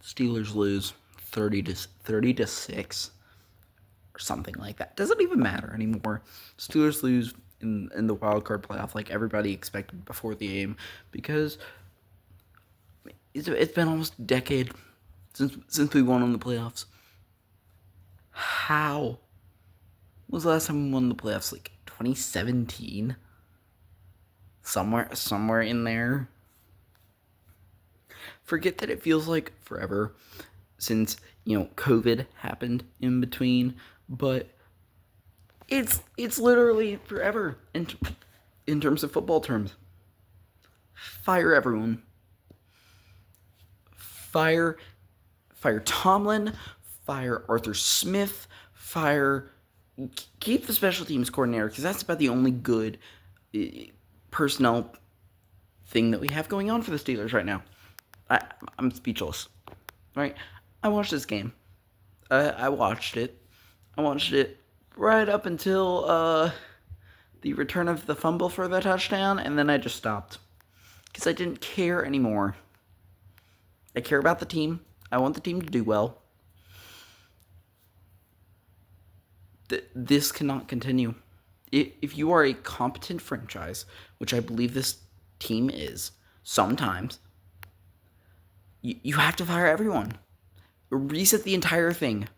Steelers lose 30 to 6 or something like that. Doesn't even matter anymore. Steelers lose in the wild card playoff like everybody expected before the game because it's been almost a decade since we won in the playoffs. How was the last time we won the playoffs? Like 2017? Somewhere in there. Forget that it feels like forever since, COVID happened in between, but it's literally forever in terms of football terms. Fire everyone. Fire Tomlin, fire Arthur Smith, keep the special teams coordinator, because that's about the only good personnel thing that we have going on for the Steelers right now. I'm speechless. Right? I watched this game. I watched it. I watched it right up until the return of the fumble for the touchdown, and then I just stopped. Because I didn't care anymore. I care about the team. I want the team to do well. This cannot continue. If you are a competent franchise, which I believe this team is, sometimes, you have to fire everyone. Reset the entire thing.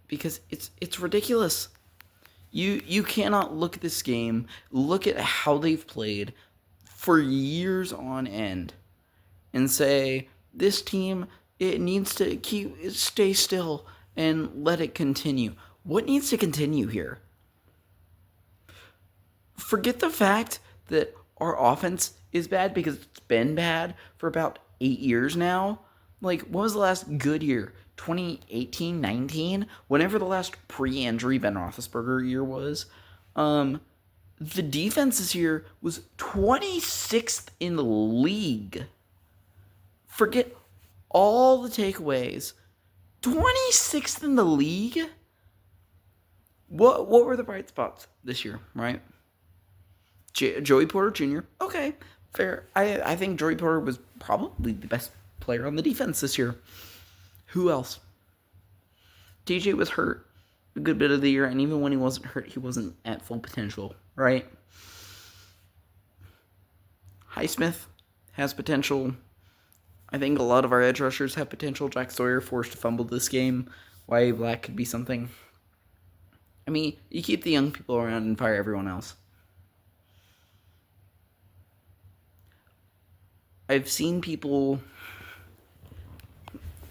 Because it's ridiculous. You cannot look at this game, look at how they've played for years on end, and say, this team, it needs to stay still and let it continue. What needs to continue here? Forget the fact that our offense is bad, because it's been bad for about 8 years now. Like, when was the last good year? 2018, 19? Whenever the last pre-injury Ben Roethlisberger year was. The defense this year was 26th in the league. Forget all the takeaways. 26th in the league? What were the bright spots this year, right? Joey Porter Jr. Okay, fair. I think Joey Porter was probably the best player on the defense this year. Who else? DJ was hurt a good bit of the year, and even when he wasn't hurt, he wasn't at full potential, right? Highsmith has potential. I think a lot of our edge rushers have potential. Jack Sawyer forced to fumble this game. Y.A. Black could be something. I mean, you keep the young people around and fire everyone else. I've seen people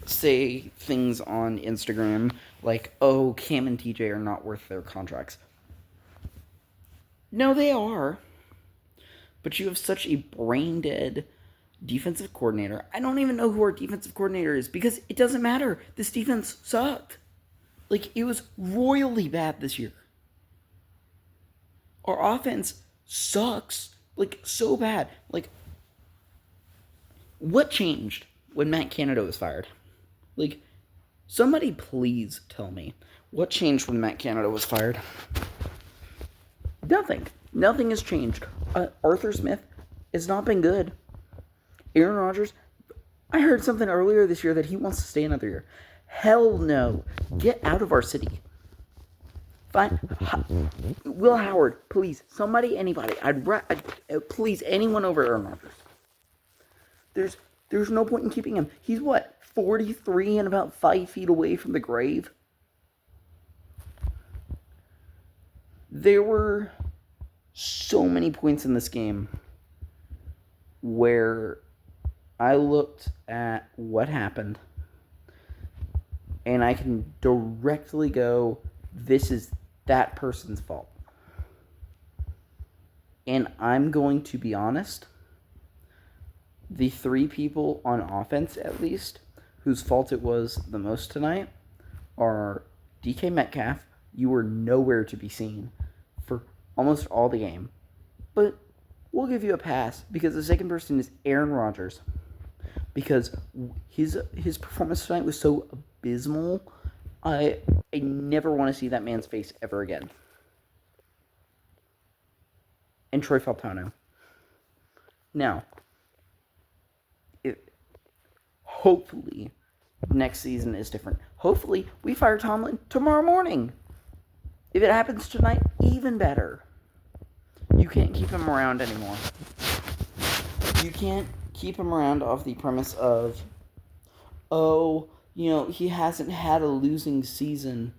say things on Instagram like, oh, Cam and TJ are not worth their contracts. No, they are. But you have such a brain-dead defensive coordinator. I don't even know who our defensive coordinator is, because it doesn't matter. This defense sucked. Like, it was royally bad this year. Our offense sucks. Like, so bad. Like, what changed when Matt Canada was fired? Like, somebody please tell me what changed when Matt Canada was fired. Nothing. Nothing has changed. Arthur Smith has not been good. Aaron Rodgers, I heard something earlier this year that he wants to stay another year. Hell no. Get out of our city. Fine. Will Howard, please. Somebody, anybody. Please, anyone over Aaron Rodgers. There's no point in keeping him. He's what? 43 and about 5 feet away from the grave? There were so many points in this game where I looked at what happened and I can directly go, this is that person's fault. And I'm going to be honest, the 3 people on offense, at least, whose fault it was the most tonight are DK Metcalf. You were nowhere to be seen for almost all the game. But we'll give you a pass, because the second person is Aaron Rodgers. Because his performance tonight was so abysmal, I never want to see that man's face ever again. And Troy Faltano. Now, hopefully next season is different. Hopefully we fire Tomlin tomorrow morning. If it happens tonight, even better. You can't keep him around anymore. You can't keep him around off the premise of, oh, he hasn't had a losing season.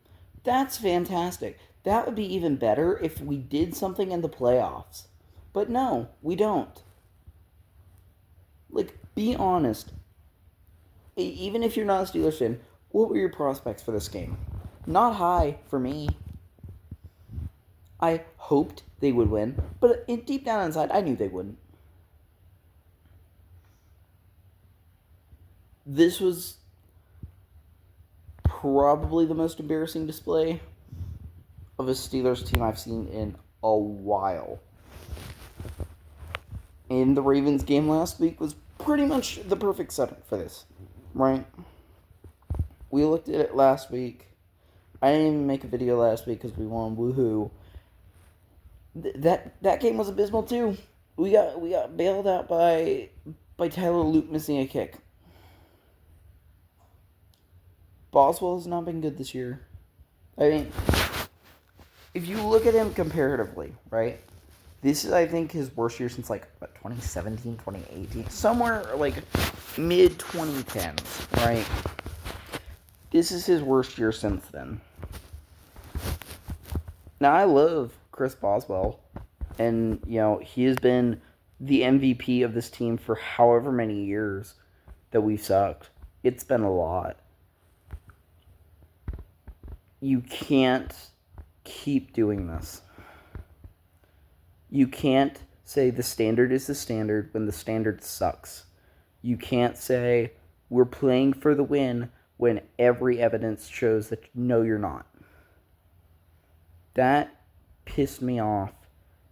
That's fantastic. That would be even better if we did something in the playoffs. But no, we don't. Be honest. Even if you're not a Steelers fan, what were your prospects for this game? Not high for me. I hoped they would win, but deep down inside, I knew they wouldn't. This was probably the most embarrassing display of a Steelers team I've seen in a while. And the Ravens game last week was pretty much the perfect setup for this, right? We looked at it last week. I didn't even make a video last week because we won. Woohoo! That game was abysmal too. We got bailed out by Tyler Luke missing a kick. Boswell has not been good this year. I mean, if you look at him comparatively, right? This is, I think, his worst year since 2017, 2018, somewhere mid 2010s, right? This is his worst year since then. Now, I love Chris Boswell, and, he has been the MVP of this team for however many years that we've sucked. It's been a lot. You can't keep doing this. You can't say the standard is the standard when the standard sucks. You can't say we're playing for the win when every evidence shows that no, you're not. That pissed me off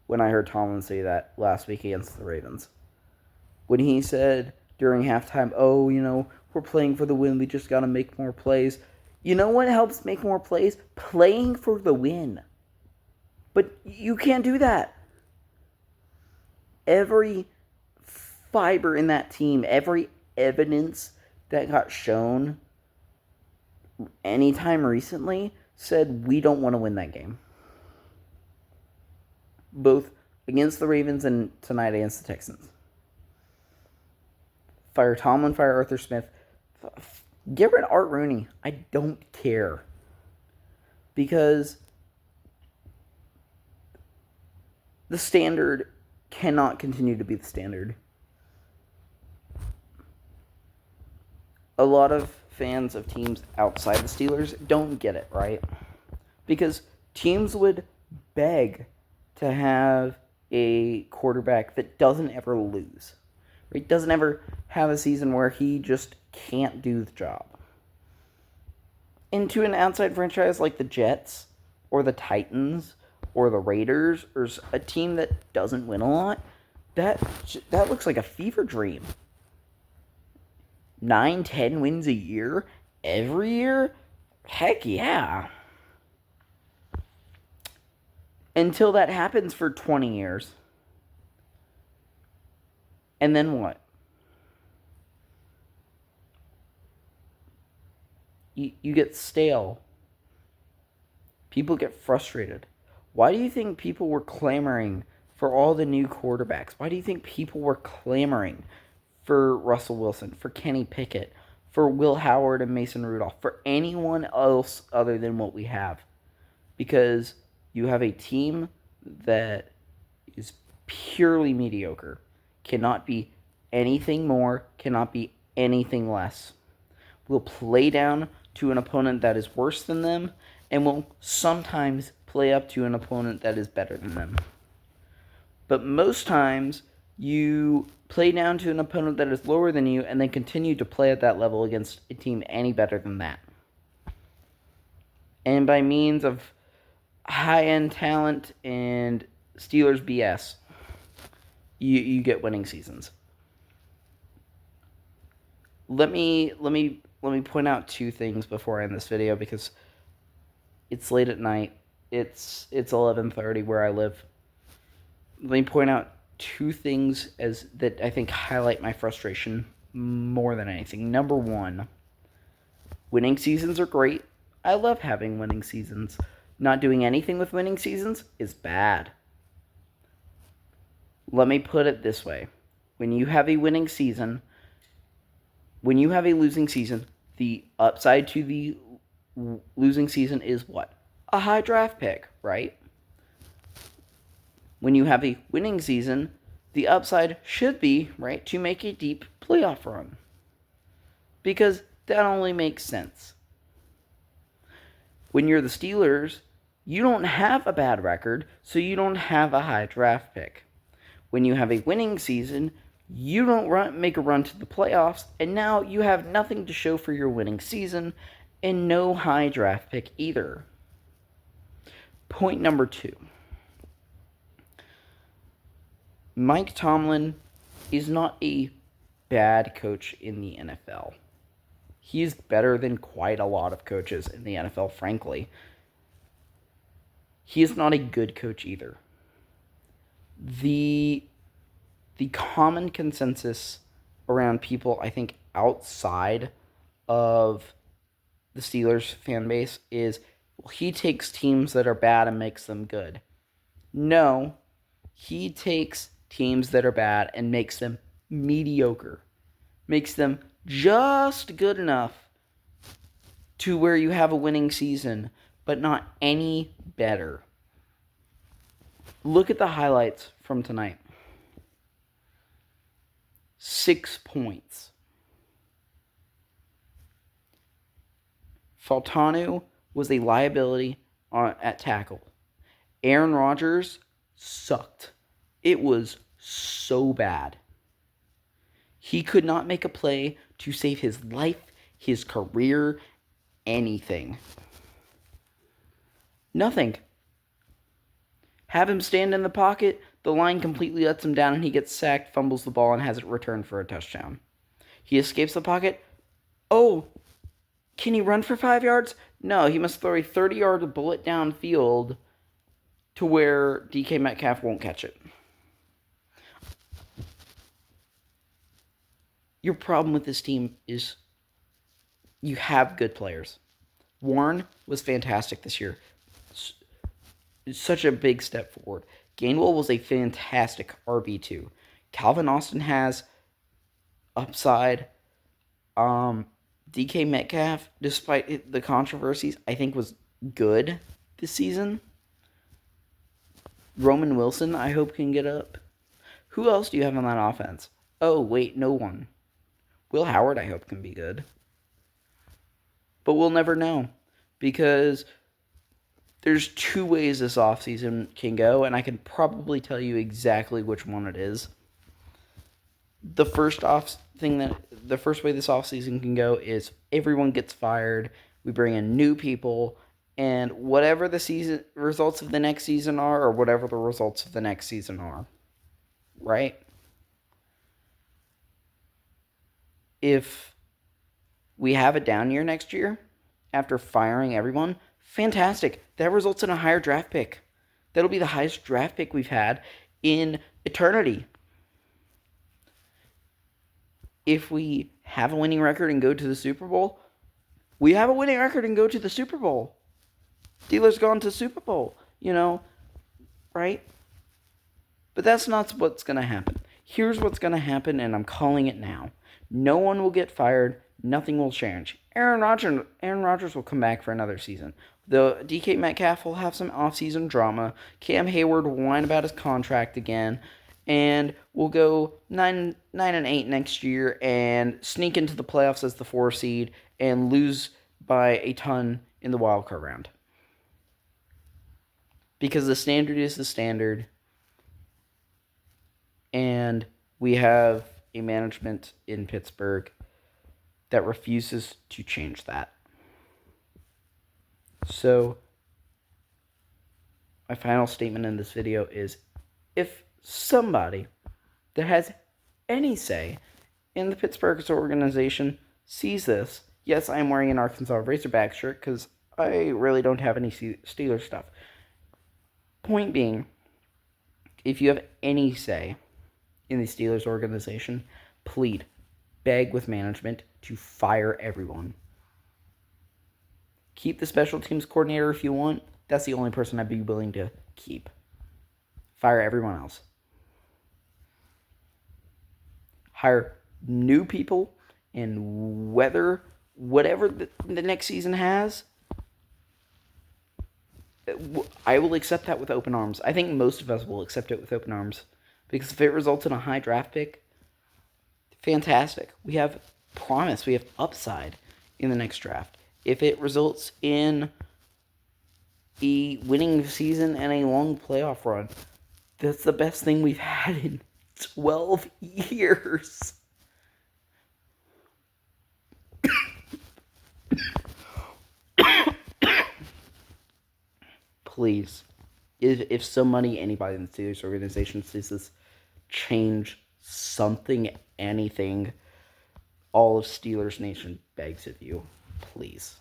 when I heard Tomlin say that last week against the Ravens. When he said during halftime, oh, we're playing for the win, we just got to make more plays. You know what helps make more plays? Playing for the win. But you can't do that. Every fiber in that team, every evidence that got shown anytime recently said we don't want to win that game. Both against the Ravens and tonight against the Texans. Fire Tomlin, fire Arthur Smith. Get rid of Art Rooney. I don't care. Because the standard cannot continue to be the standard. A lot of fans of teams outside the Steelers don't get it, right? Because teams would beg to have a quarterback that doesn't ever lose. Right? Doesn't ever have a season where he just can't do the job. And to an outside franchise like the Jets or the Titans or the Raiders or a team that doesn't win a lot, that looks like a fever dream. 9-10 wins a year? Every year? Heck yeah. Until that happens for 20 years. And then what? You get stale. People get frustrated. Why do you think people were clamoring for all the new quarterbacks? Why do you think people were clamoring for Russell Wilson, for Kenny Pickett, for Will Howard and Mason Rudolph, for anyone else other than what we have? Because you have a team that is purely mediocre, cannot be anything more, cannot be anything less. Will play down to an opponent that is worse than them, and will sometimes play up to an opponent that is better than them. But most times, you play down to an opponent that is lower than you, and then continue to play at that level against a team any better than that. And by means of high-end talent and Steelers BS, you get winning seasons. Let me point out two things before I end this video, because it's late at night. It's 11:30 where I live. Let me point out two things that I think highlight my frustration more than anything. Number one, winning seasons are great. I love having winning seasons. Not doing anything with winning seasons is bad. Let me put it this way. When you have a winning season, when you have a losing season, the upside to the losing season is what? A high draft pick, right? When you have a winning season, the upside should be, right, to make a deep playoff run. Because that only makes sense. When you're the Steelers, you don't have a bad record, so you don't have a high draft pick. When you have a winning season, you don't make a run to the playoffs, and now you have nothing to show for your winning season, and no high draft pick either. Point number 2. Mike Tomlin is not a bad coach in the NFL. He is better than quite a lot of coaches in the NFL, frankly. He is not a good coach either. The common consensus around people, I think, outside of the Steelers fan base is, well, he takes teams that are bad and makes them good. No, he takes teams that are bad and makes them mediocre. Makes them just good enough to where you have a winning season, but not any better. Look at the highlights from tonight. 6 points. Fautanu was a liability at tackle. Aaron Rodgers sucked. It was so bad. He could not make a play to save his life, his career, anything. Nothing. Have him stand in the pocket, the line completely lets him down, and he gets sacked, fumbles the ball, and has it returned for a touchdown. He escapes the pocket. Oh, can he run for 5 yards? No, he must throw a 30-yard bullet downfield to where DK Metcalf won't catch it. Your problem with this team is you have good players. Warren was fantastic this year. Such a big step forward. Gainwell was a fantastic RB2. Calvin Austin has upside. DK Metcalf, despite the controversies, I think was good this season. Roman Wilson, I hope, can get up. Who else do you have on that offense? Oh, wait, no one. Will Howard, I hope, can be good. But we'll never know. Because there's 2 ways this offseason can go, and I can probably tell you exactly which one it is. The first way this offseason can go is everyone gets fired, we bring in new people, and whatever the results of the next season are, or whatever the results of the next season are, right? If we have a down year next year, after firing everyone, fantastic. That results in a higher draft pick. That'll be the highest draft pick we've had in eternity. If we have a winning record and go to the Super Bowl, we have a winning record and go to the Super Bowl. Steelers gone to Super Bowl, right? But that's not what's going to happen. Here's what's going to happen, and I'm calling it now. No one will get fired. Nothing will change. Aaron Rodgers will come back for another season. The DK Metcalf will have some offseason drama. Cam Hayward will whine about his contract again. And we'll go 9-8 next year and sneak into the playoffs as the 4 seed and lose by a ton in the wild card round. Because the standard is the standard. And we have a management in Pittsburgh that refuses to change that. So, my final statement in this video is, if somebody that has any say in the Pittsburgh organization sees this, yes, I am wearing an Arkansas Razorback shirt because I really don't have any Steelers stuff. Point being, if you have any say in the Steelers organization, please beg with management to fire everyone. Keep the special teams coordinator if you want. That's the only person I'd be willing to keep. Fire everyone else. Hire new people, and whatever the next season has, I will accept that with open arms. I think most of us will accept it with open arms. Because if it results in a high draft pick, fantastic. We have promise. We have upside in the next draft. If it results in a winning season and a long playoff run, that's the best thing we've had in 12 years. Please, if somebody, anybody in the Steelers organization sees this, change something, anything. All of Steelers Nation begs of you, please.